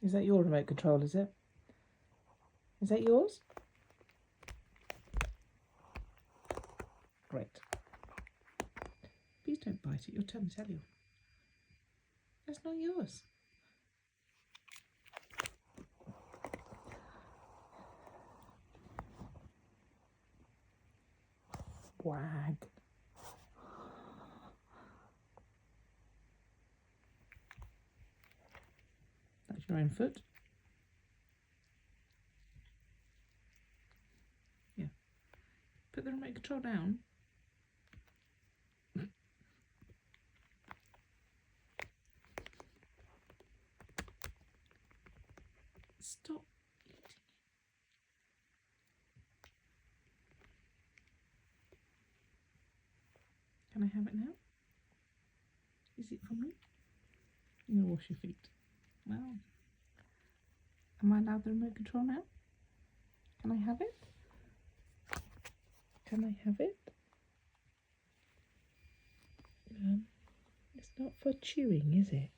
Is that your remote control, is it? Is that yours? Great. Please don't bite it, you'll turn the telly off. That's not yours. Wag. That's your own foot. Yeah. Put the remote control down. Stop eating it. Can I have it now? Is it for me? You're gonna wash your feet. Well, am I allowed the remote control now? Can I have it? Can I have it? It's not for chewing, is it?